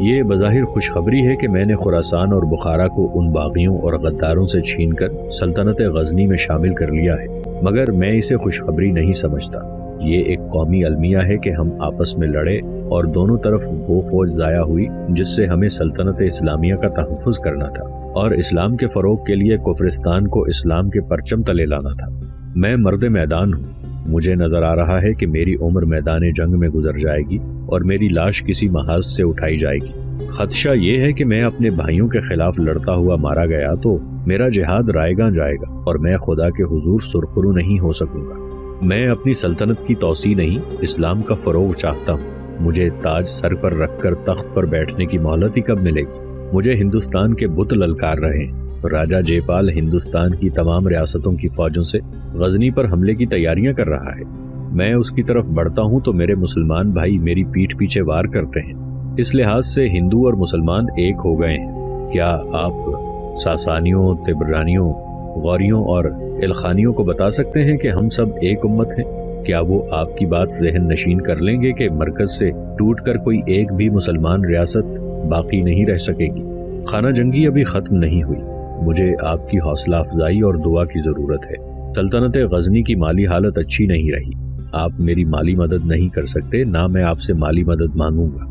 یہ بظاہر خوشخبری ہے کہ میں نے خراسان اور بخارا کو ان باغیوں اور غداروں سے چھین کر سلطنت غزنی میں شامل کر لیا ہے، مگر میں اسے خوشخبری نہیں سمجھتا۔ یہ ایک قومی المیہ ہے کہ ہم آپس میں لڑے اور دونوں طرف وہ فوج ضائع ہوئی جس سے ہمیں سلطنت اسلامیہ کا تحفظ کرنا تھا اور اسلام کے فروغ کے لیے کفرستان کو اسلام کے پرچم تلے لانا تھا۔ میں مرد میدان ہوں، مجھے نظر آ رہا ہے کہ میری عمر میدان جنگ میں گزر جائے گی اور میری لاش کسی محاذ سے اٹھائی جائے گی۔ خدشہ یہ ہے کہ میں اپنے بھائیوں کے خلاف لڑتا ہوا مارا گیا تو میرا جہاد رائیگاں جائے گا اور میں خدا کے حضور سرخرو نہیں ہو سکوں گا۔ میں اپنی سلطنت کی توسیع نہیں، اسلام کا فروغ چاہتا ہوں۔ مجھے تاج سر پر رکھ کر تخت پر بیٹھنے کی مہلت ہی کب ملے گی؟ مجھے ہندوستان کے بت للکار رہے ہیں۔ راجہ جے پال ہندوستان کی تمام ریاستوں کی فوجوں سے غزنی پر حملے کی تیاریاں کر رہا ہے۔ میں اس کی طرف بڑھتا ہوں تو میرے مسلمان بھائی میری پیٹھ پیچھے وار کرتے ہیں۔ اس لحاظ سے ہندو اور مسلمان ایک ہو گئے ہیں۔ کیا آپ ساسانیوں، تبرانیوں، غوریوں اور الخانیوں کو بتا سکتے ہیں کہ ہم سب ایک امت ہیں؟ کیا وہ آپ کی بات ذہن نشین کر لیں گے کہ مرکز سے ٹوٹ کر کوئی ایک بھی مسلمان ریاست باقی نہیں رہ سکے گی؟ خانہ جنگی ابھی ختم نہیں ہوئی، مجھے آپ کی حوصلہ افزائی اور دعا کی ضرورت ہے۔ سلطنت غزنی کی مالی حالت اچھی نہیں رہی، آپ میری مالی مدد نہیں کر سکتے، نہ میں آپ سے مالی مدد مانگوں گا۔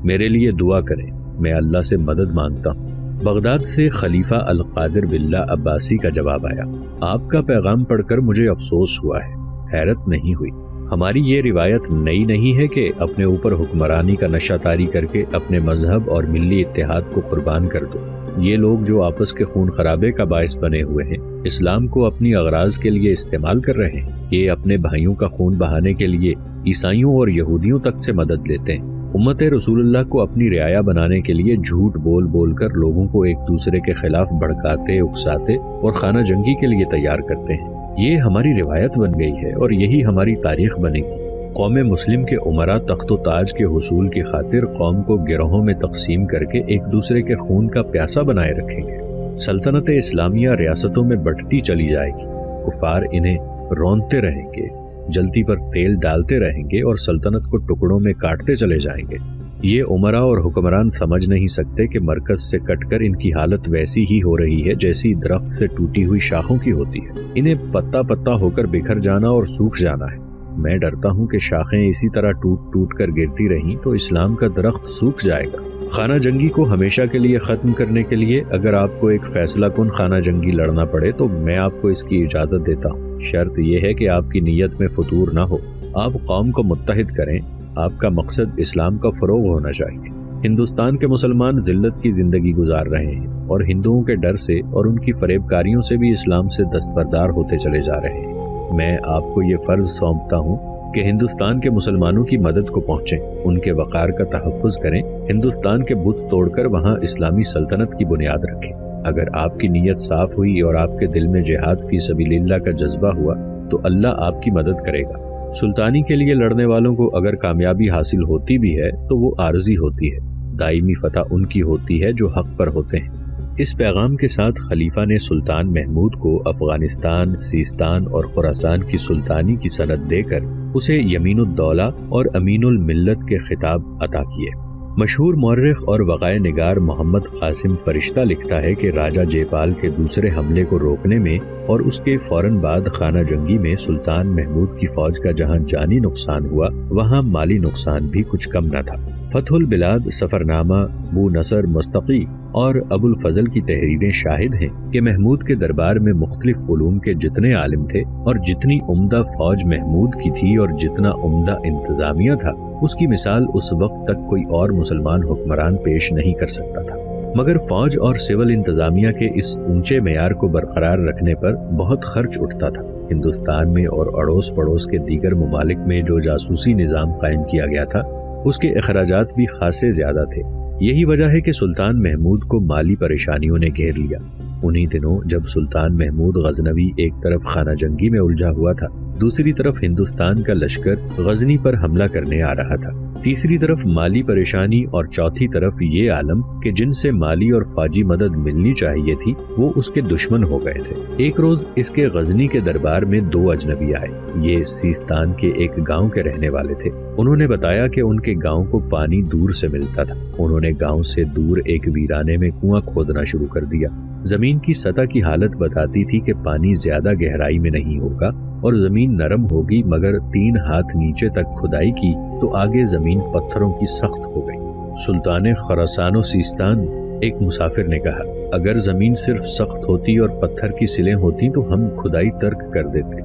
میرے لیے دعا کریں، میں اللہ سے مدد مانگتا ہوں۔ بغداد سے خلیفہ القادر باللہ عباسی کا جواب آیا۔ آپ کا پیغام پڑھ کر مجھے افسوس ہوا ہے، حیرت نہیں ہوئی۔ ہماری یہ روایت نئی نہیں ہے کہ اپنے اوپر حکمرانی کا نشہ طاری کر کے اپنے مذہب اور ملی اتحاد کو قربان کر دو۔ یہ لوگ جو آپس کے خون خرابے کا باعث بنے ہوئے ہیں، اسلام کو اپنی اغراض کے لیے استعمال کر رہے ہیں۔ یہ اپنے بھائیوں کا خون بہانے کے لیے عیسائیوں اور یہودیوں تک سے مدد لیتے ہیں۔ امت رسول اللہ کو اپنی رعایا بنانے کے لیے جھوٹ بول بول کر لوگوں کو ایک دوسرے کے خلاف بھڑکاتے، اکساتے اور خانہ جنگی کے لیے تیار کرتے ہیں۔ یہ ہماری روایت بن گئی ہے اور یہی ہماری تاریخ بنے گی۔ قوم مسلم کے عمرا تخت و تاج کے حصول کی خاطر قوم کو گروہوں میں تقسیم کر کے ایک دوسرے کے خون کا پیاسا بنائے رکھیں گے۔ سلطنت اسلامیہ ریاستوں میں بٹتی چلی جائے گی، کفار انہیں رونتے رہیں گے، جلتی پر تیل ڈالتے رہیں گے اور سلطنت کو ٹکڑوں میں کاٹتے چلے جائیں گے۔ یہ عمرا اور حکمران سمجھ نہیں سکتے کہ مرکز سے کٹ کر ان کی حالت ویسی ہی ہو رہی ہے جیسی درخت سے ٹوٹی ہوئی شاخوں کی ہوتی ہے۔ انہیں پتا پتا ہو کر بکھر جانا اور سوکھ جانا ہے۔ میں ڈرتا ہوں کہ شاخیں اسی طرح ٹوٹ ٹوٹ کر گرتی رہیں تو اسلام کا درخت سوکھ جائے گا۔ خانہ جنگی کو ہمیشہ کے لیے ختم کرنے کے لیے اگر آپ کو ایک فیصلہ کن خانہ جنگی لڑنا پڑے تو میں آپ کو اس کی اجازت دیتا ہوں۔ شرط یہ ہے کہ آپ کی نیت میں فتور نہ ہو، آپ قوم کو متحد کریں، آپ کا مقصد اسلام کا فروغ ہونا چاہیے۔ ہندوستان کے مسلمان ذلت کی زندگی گزار رہے ہیں اور ہندوؤں کے ڈر سے اور ان کی فریب کاریوں سے بھی اسلام سے دستبردار ہوتے چلے جا رہے ہیں۔ میں آپ کو یہ فرض سونپتا ہوں کہ ہندوستان کے مسلمانوں کی مدد کو پہنچیں، ان کے وقار کا تحفظ کریں، ہندوستان کے بت توڑ کر وہاں اسلامی سلطنت کی بنیاد رکھیں۔ اگر آپ کی نیت صاف ہوئی اور آپ کے دل میں جہاد فی سبیل اللہ کا جذبہ ہوا تو اللہ آپ کی مدد کرے گا۔ سلطانی کے لیے لڑنے والوں کو اگر کامیابی حاصل ہوتی بھی ہے تو وہ عارضی ہوتی ہے، دائمی فتح ان کی ہوتی ہے جو حق پر ہوتے ہیں۔ اس پیغام کے ساتھ خلیفہ نے سلطان محمود کو افغانستان، سیستان اور خراسان کی سلطانی کی سند دے کر اسے یمین الدولہ اور امین الملت کے خطاب عطا کیے۔ مشہور مورخ اور وقائع نگار محمد قاسم فرشتہ لکھتا ہے کہ راجہ جے پال کے دوسرے حملے کو روکنے میں اور اس کے فوراً بعد خانہ جنگی میں سلطان محمود کی فوج کا جہاں جانی نقصان ہوا وہاں مالی نقصان بھی کچھ کم نہ تھا۔ فتح البلاد، سفرنامہ، بو نصر مستقی اور ابو الفضل کی تحریریں شاہد ہیں کہ محمود کے دربار میں مختلف علوم کے جتنے عالم تھے اور جتنی عمدہ فوج محمود کی تھی اور جتنا عمدہ انتظامیہ تھا، اس کی مثال اس وقت تک کوئی اور مسلمان حکمران پیش نہیں کر سکتا تھا۔ مگر فوج اور سول انتظامیہ کے اس اونچے معیار کو برقرار رکھنے پر بہت خرچ اٹھتا تھا۔ ہندوستان میں اور اڑوس پڑوس کے دیگر ممالک میں جو جاسوسی نظام قائم کیا گیا تھا اس کے اخراجات بھی خاصے زیادہ تھے۔ یہی وجہ ہے کہ سلطان محمود کو مالی پریشانیوں نے گھیر لیا۔ انہی دنوں جب سلطان محمود غزنوی ایک طرف خانہ جنگی میں الجھا ہوا تھا، دوسری طرف ہندوستان کا لشکر غزنی پر حملہ کرنے آ رہا تھا، تیسری طرف مالی پریشانی اور چوتھی طرف یہ عالم کہ جن سے مالی اور فوجی مدد ملنی چاہیے تھی وہ اس کے دشمن ہو گئے تھے۔ ایک روز اس کے غزنی کے دربار میں 2 اجنبی آئے۔ یہ سیستان کے ایک گاؤں کے رہنے والے تھے۔ انہوں نے بتایا کہ ان کے گاؤں کو پانی دور سے ملتا تھا۔ انہوں نے گاؤں سے دور ایک ویرانے میں کنواں کھودنا شروع کر دیا۔ زمین کی سطح کی حالت بتاتی تھی کہ پانی زیادہ گہرائی میں نہیں ہوگا اور زمین نرم ہوگی، مگر 3 ہاتھ نیچے تک کھدائی کی تو آگے زمین پتھروں کی سخت ہو گئی۔ سلطان خراسان و سیستان، ایک مسافر نے کہا، اگر زمین صرف سخت ہوتی اور پتھر کی سلیں ہوتی تو ہم کھدائی ترک کر دیتے۔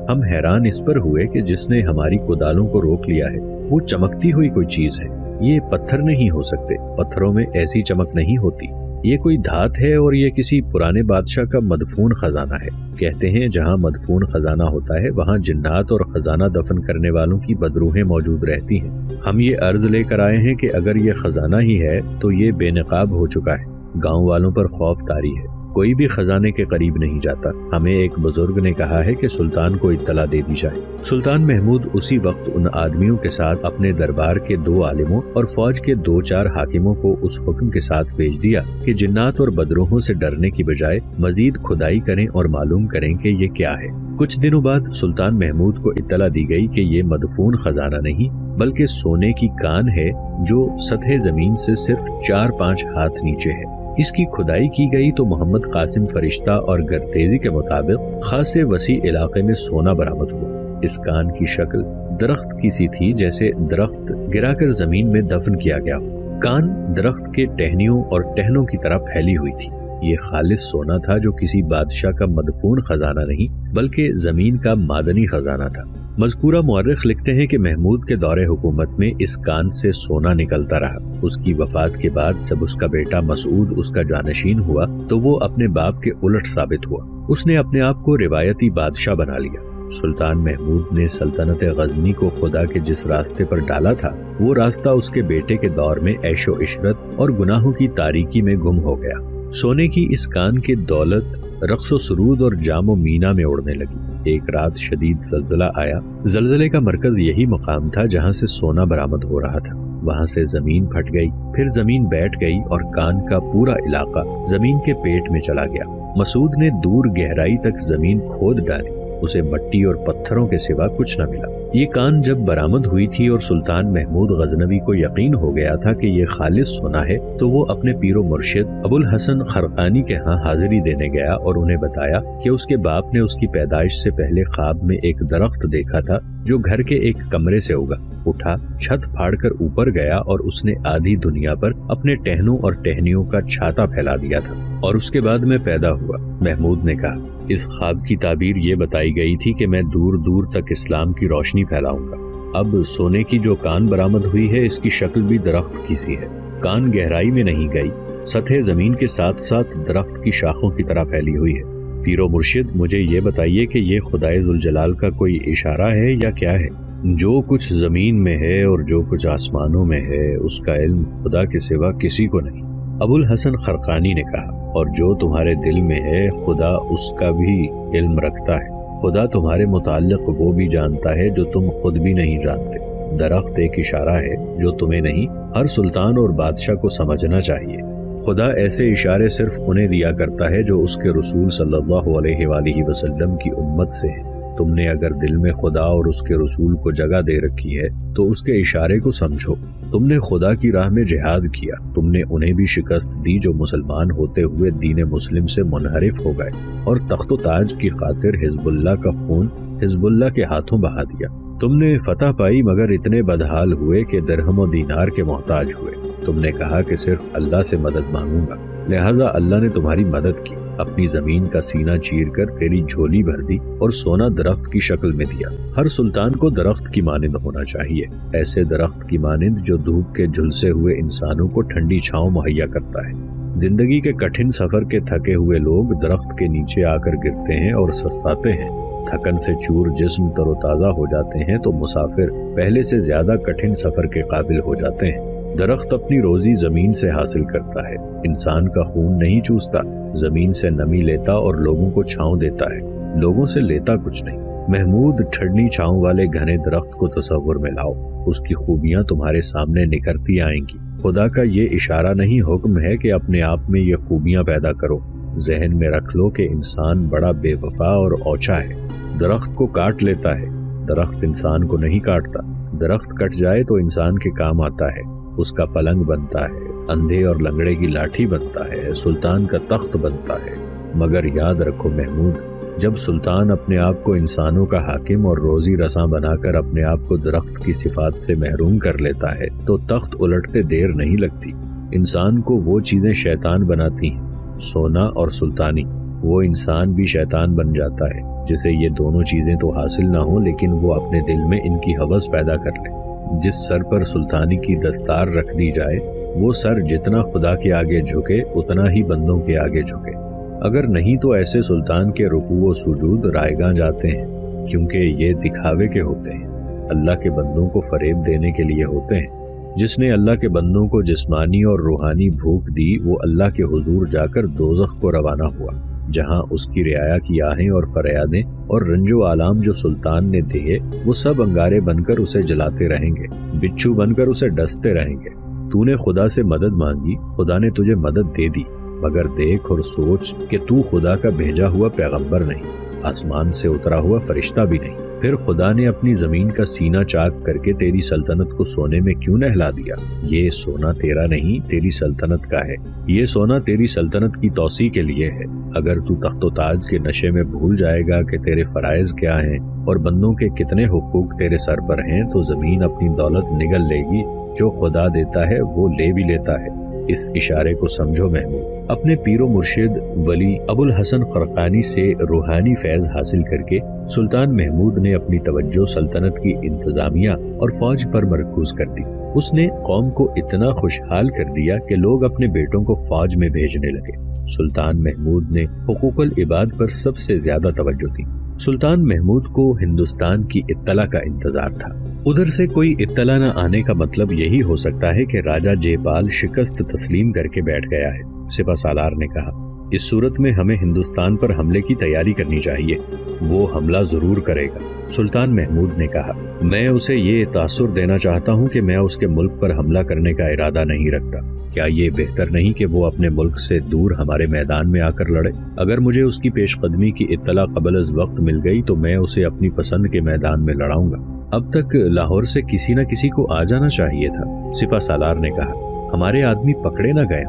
ہم حیران اس پر ہوئے کہ جس نے ہماری کدالوں کو روک لیا ہے وہ چمکتی ہوئی کوئی چیز ہے۔ یہ پتھر نہیں ہو سکتے، پتھروں میں ایسی چمک نہیں ہوتی، یہ کوئی دھات ہے اور یہ کسی پرانے بادشاہ کا مدفون خزانہ ہے۔ کہتے ہیں جہاں مدفون خزانہ ہوتا ہے وہاں جنات اور خزانہ دفن کرنے والوں کی بدروحیں موجود رہتی ہیں۔ ہم یہ عرض لے کر آئے ہیں کہ اگر یہ خزانہ ہی ہے تو یہ بے نقاب ہو چکا ہے۔ گاؤں والوں پر خوف طاری ہے، کوئی بھی خزانے کے قریب نہیں جاتا۔ ہمیں ایک بزرگ نے کہا ہے کہ سلطان کو اطلاع دے دی جائے۔ سلطان محمود اسی وقت ان آدمیوں کے ساتھ اپنے دربار کے 2 عالموں اور فوج کے 2-4 حاکموں کو اس حکم کے ساتھ بھیج دیا کہ جنات اور بدروحوں سے ڈرنے کی بجائے مزید کھدائی کریں اور معلوم کریں کہ یہ کیا ہے۔ کچھ دنوں بعد سلطان محمود کو اطلاع دی گئی کہ یہ مدفون خزانہ نہیں بلکہ سونے کی کان ہے جو سطح زمین سے صرف 4-5 ہاتھ نیچے ہے۔ اس کی کھدائی کی گئی تو محمد قاسم فرشتہ اور گرتیزی کے مطابق خاصے وسیع علاقے میں سونا برآمد ہوا۔ اس کان کی شکل درخت کی سی تھی، جیسے درخت گرا کر زمین میں دفن کیا گیا ہو۔ کان درخت کے ٹہنیوں اور ٹہنوں کی طرح پھیلی ہوئی تھی۔ یہ خالص سونا تھا جو کسی بادشاہ کا مدفون خزانہ نہیں بلکہ زمین کا معدنی خزانہ تھا۔ مذکورہ مورخ لکھتے ہیں کہ محمود کے دور حکومت میں اس کان سے سونا نکلتا رہا۔ اس کی وفات کے بعد جب اس کا بیٹا مسعود اس کا جانشین ہوا تو وہ اپنے باپ کے الٹ ثابت ہوا۔ اس نے اپنے آپ کو روایتی بادشاہ بنا لیا۔ سلطان محمود نے سلطنت غزنی کو خدا کے جس راستے پر ڈالا تھا وہ راستہ اس کے بیٹے کے دور میں عیش و عشرت اور گناہوں کی تاریکی میں گم ہو گیا۔ سونے کی اس کان کی دولت رقص و سرود اور جام و مینا میں اڑنے لگی۔ ایک رات شدید زلزلہ آیا۔ زلزلے کا مرکز یہی مقام تھا جہاں سے سونا برآمد ہو رہا تھا۔ وہاں سے زمین پھٹ گئی، پھر زمین بیٹھ گئی اور کان کا پورا علاقہ زمین کے پیٹ میں چلا گیا۔ مسعود نے دور گہرائی تک زمین کھود ڈالی، اسے مٹی اور پتھروں کے سوا کچھ نہ ملا۔ یہ کان جب برآمد ہوئی تھی اور سلطان محمود غزنوی کو یقین ہو گیا تھا کہ یہ خالص سونا ہے تو وہ اپنے پیر و مرشد ابو الحسن خرقانی کے ہاں حاضری دینے گیا اور انہیں بتایا کہ اس کے باپ نے اس کی پیدائش سے پہلے خواب میں ایک درخت دیکھا تھا جو گھر کے ایک کمرے سے اگا، اٹھا، چھت پھاڑ کر اوپر گیا اور اس نے آدھی دنیا پر اپنے ٹہنوں اور ٹہنیوں کا چھاتا پھیلا دیا تھا، اور اس کے بعد میں پیدا ہوا۔ محمود نے کہا، اس خواب کی تعبیر یہ بتائی گئی تھی کہ میں دور دور تک اسلام کی روشنی پھیلاؤں گا۔ اب سونے کی جو کان برآمد ہوئی ہے اس کی شکل بھی درخت کی سی ہے۔ کان گہرائی میں نہیں گئی، سطح زمین کے ساتھ ساتھ درخت کی شاخوں کی طرح پھیلی ہوئی ہے۔ پیر و مرشد، مجھے یہ بتائیے کہ یہ خدائے ذوالجلال کا کوئی اشارہ ہے یا کیا ہے؟ جو کچھ زمین میں ہے اور جو کچھ آسمانوں میں ہے اس کا علم خدا کے سوا کسی کو نہیں، ابو الحسن خرقانی نے کہا، اور جو تمہارے دل میں ہے خدا اس کا بھی علم رکھتا ہے۔ خدا تمہارے متعلق وہ بھی جانتا ہے جو تم خود بھی نہیں جانتے۔ درخت ایک اشارہ ہے جو تمہیں نہیں، ہر سلطان اور بادشاہ کو سمجھنا چاہیے۔ خدا ایسے اشارے صرف انہیں دیا کرتا ہے جو اس کے رسول صلی اللہ علیہ وآلہ وسلم کی امت سے ہے۔ تم نے اگر دل میں خدا اور اس کے رسول کو جگہ دے رکھی ہے تو اس کے اشارے کو سمجھو۔ تم نے خدا کی راہ میں جہاد کیا، تم نے انہیں بھی شکست دی جو مسلمان ہوتے ہوئے دین مسلم سے منحرف ہو گئے، اور تخت و تاج کی خاطر حزب اللہ کا خون حزب اللہ کے ہاتھوں بہا دیا۔ تم نے فتح پائی مگر اتنے بدحال ہوئے کہ درہم و دینار کے محتاج ہوئے۔ تم نے کہا کہ صرف اللہ سے مدد مانگوں گا، لہٰذا اللہ نے تمہاری مدد کی، اپنی زمین کا سینہ چیر کر تیری جھولی بھر دی اور سونا درخت کی شکل میں دیا۔ ہر سلطان کو درخت کی مانند ہونا چاہیے، ایسے درخت کی مانند جو دھوپ کے جھلسے ہوئے انسانوں کو ٹھنڈی چھاؤں مہیا کرتا ہے۔ زندگی کے کٹھن سفر کے تھکے ہوئے لوگ درخت کے نیچے آ کر گرتے ہیں اور سستاتے ہیں۔ تھکن سے چور جسم تر و تازہ ہو جاتے ہیں تو مسافر پہلے سے زیادہ کٹھن سفر کے قابل ہو جاتے ہیں۔ درخت اپنی روزی زمین سے حاصل کرتا ہے، انسان کا خون نہیں چوستا، زمین سے نمی لیتا اور لوگوں کو چھاؤں دیتا ہے، لوگوں سے لیتا کچھ نہیں۔ محمود ٹھنڈی چھاؤں والے گھنے درخت کو تصور میں لاؤ، اس کی خوبیاں تمہارے سامنے نکھرتی آئیں گی۔ خدا کا یہ اشارہ نہیں، حکم ہے کہ اپنے آپ میں یہ خوبیاں پیدا کرو۔ ذہن میں رکھ لو کہ انسان بڑا بے وفا اور اوچھا ہے، درخت کو کاٹ لیتا ہے، درخت انسان کو نہیں کاٹتا۔ درخت کٹ جائے تو انسان کے کام آتا ہے، اس کا پلنگ بنتا ہے، اندھے اور لنگڑے کی لاٹھی بنتا ہے، سلطان کا تخت بنتا ہے۔ مگر یاد رکھو محمود، جب سلطان اپنے آپ کو انسانوں کا حاکم اور روزی رساں بنا کر اپنے آپ کو درخت کی صفات سے محروم کر لیتا ہے تو تخت الٹتے دیر نہیں لگتی۔ انسان کو وہ چیزیں شیطان بناتی ہیں، سونا اور سلطانی، وہ انسان بھی شیطان بن جاتا ہے جسے یہ دونوں چیزیں تو حاصل نہ ہوں لیکن وہ اپنے دل میں ان کی ہوس پیدا کر لے۔ جس سر پر سلطانی کی دستار رکھ دی جائے وہ سر جتنا خدا کے آگے جھکے اتنا ہی بندوں کے آگے جھکے، اگر نہیں تو ایسے سلطان کے رکوع و سجود رائیگاں جاتے ہیں، کیونکہ یہ دکھاوے کے ہوتے ہیں، اللہ کے بندوں کو فریب دینے کے لیے ہوتے ہیں۔ جس نے اللہ کے بندوں کو جسمانی اور روحانی بھوک دی وہ اللہ کے حضور جا کر دوزخ کو روانہ ہوا، جہاں اس کی رعایا کی آہیں اور فریادیں اور رنج و آلام جو سلطان نے دیے وہ سب انگارے بن کر اسے جلاتے رہیں گے، بچھو بن کر اسے ڈستے رہیں گے۔ تو نے خدا سے مدد مانگی، خدا نے تجھے مدد دے دی، مگر دیکھ اور سوچ کہ تو خدا کا بھیجا ہوا پیغمبر نہیں، آسمان سے اترا ہوا فرشتہ بھی نہیں۔ پھر خدا نے اپنی زمین کا سینہ چاک کر کے تیری سلطنت کو سونے میں کیوں نہلا دیا؟ یہ سونا تیرا نہیں، تیری سلطنت کا ہے، یہ سونا تیری سلطنت کی توسیع کے لیے ہے۔ اگر تو تخت و تاج کے نشے میں بھول جائے گا کہ تیرے فرائض کیا ہیں اور بندوں کے کتنے حقوق تیرے سر پر ہیں تو زمین اپنی دولت نگل لے گی، جو خدا دیتا ہے وہ لے بھی لیتا ہے۔ اس اشارے کو سمجھو محمود۔ اپنے پیر و مرشد ولی ابو الحسن خرقانی سے روحانی فیض حاصل کر کے سلطان محمود نے اپنی توجہ سلطنت کی انتظامیہ اور فوج پر مرکوز کر دی۔ اس نے قوم کو اتنا خوشحال کر دیا کہ لوگ اپنے بیٹوں کو فوج میں بھیجنے لگے۔ سلطان محمود نے حقوق العباد پر سب سے زیادہ توجہ دی۔ سلطان محمود کو ہندوستان کی اطلاع کا انتظار تھا۔ ادھر سے کوئی اطلاع نہ آنے کا مطلب یہی ہو سکتا ہے کہ راجہ جے پال شکست تسلیم کر کے بیٹھ گیا ہے۔ سپہ سالار نے کہا، اس صورت میں ہمیں ہندوستان پر حملے کی تیاری کرنی چاہیے، وہ حملہ ضرور کرے گا۔ سلطان محمود نے کہا، میں اسے یہ تاثر دینا چاہتا ہوں کہ میں اس کے ملک پر حملہ کرنے کا ارادہ نہیں رکھتا۔ کیا یہ بہتر نہیں کہ وہ اپنے ملک سے دور ہمارے میدان میں آ کر لڑے؟ اگر مجھے اس کی پیش قدمی کی اطلاع قبل از وقت مل گئی تو میں اسے اپنی پسند کے میدان میں لڑاؤں گا۔ اب تک لاہور سے کسی نہ کسی کو آ جانا چاہیے تھا۔ سپہ سالار نے کہا، ہمارے آدمی پکڑے نہ گئے،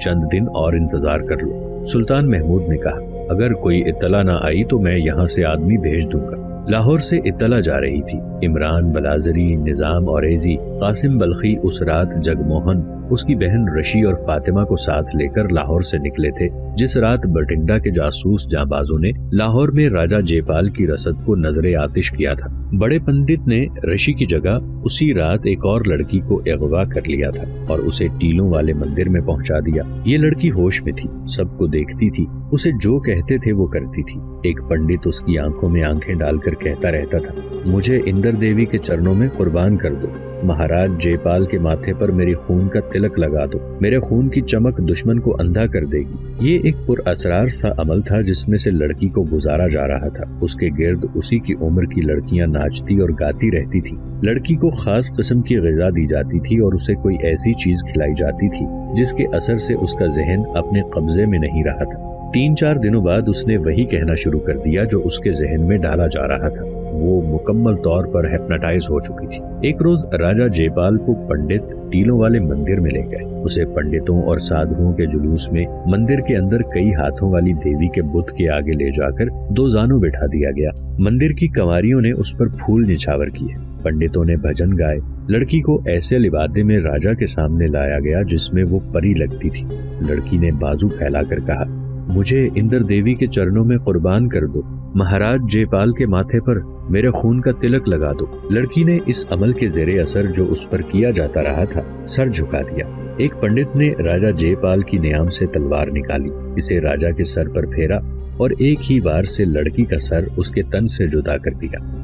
چند دن اور انتظار کر لو۔ سلطان محمود نے کہا، اگر کوئی اطلاع نہ آئی تو میں یہاں سے آدمی بھیج دوں گا۔ لاہور سے اطلاع جا رہی تھی۔ عمران بلازری، نظام اوریزی، قاسم بلخی اس رات جگموہن، اس کی بہن رشی اور فاطمہ کو ساتھ لے کر لاہور سے نکلے تھے، جس رات بٹنڈا کے جاسوس جانبازوں نے لاہور میں راجہ جے پال کی رسد کو نظر آتش کیا تھا۔ بڑے پنڈت نے رشی کی جگہ اسی رات ایک اور لڑکی کو اغوا کر لیا تھا اور اسے ٹیلوں والے مندر میں پہنچا دیا۔ یہ لڑکی ہوش میں تھی، سب کو دیکھتی تھی، اسے جو کہتے تھے وہ کرتی تھی۔ ایک پنڈت اس کی آنکھوں میں آنکھیں ڈال کر کہتا رہتا تھا، مجھے اندر دیوی کے چرنوں میں قربان کر دو، مہاراج جے پال کے ماتھے پر میری خون کا تلک لگا دو، میرے خون کی چمک دشمن کو اندھا کر دے گی۔ یہ ایک پر اسرار سا عمل تھا جس میں سے لڑکی کو گزارا جا رہا تھا۔ اس کے گرد اسی کی عمر کی لڑکیاں ناچتی اور گاتی رہتی تھی۔ لڑکی کو خاص قسم کی غذا دی جاتی تھی اور اسے کوئی ایسی چیز کھلائی جاتی تھی جس کے اثر سے اس کا ذہن اپنے قبضے میں نہیں رہا تھا۔ 3-4 دنوں بعد اس نے وہی کہنا شروع کر دیا جو اس کے ذہن میں ڈالا جا رہا تھا۔ وہ مکمل طور پر ہپناٹائز ہو چکی تھی۔ ایک روز راجہ جے پال کو پنڈت ٹیلوں والے مندر میں لے گئے۔ اسے پنڈتوں اور سادھوؤں کے جلوس میں مندر کے اندر کئی ہاتھوں والی دیوی کے بت کے آگے لے جا کر 2 زانوں بٹھا دیا گیا۔ مندر کی کنواریوں نے اس پر پھول نچھاور کیے، پنڈتوں نے بھجن گائے۔ لڑکی کو ایسے لبادے میں راجہ کے سامنے لایا گیا جس میں وہ پری لگتی تھی۔ لڑکی نے بازو پھیلا کر کہا، مجھے اندر دیوی کے چرنوں میں قربان کر دو، مہاراج جے پال کے ماتھے پر میرے خون کا تلک لگا دو۔ لڑکی نے اس عمل کے زیر اثر جو اس پر کیا جاتا رہا تھا سر جھکا دیا۔ ایک پنڈت نے راجہ جے پال کی نیام سے تلوار نکالی، اسے راجہ کے سر پر پھیرا اور ایک ہی وار سے لڑکی کا سر اس کے تن سے جدا کر دیا۔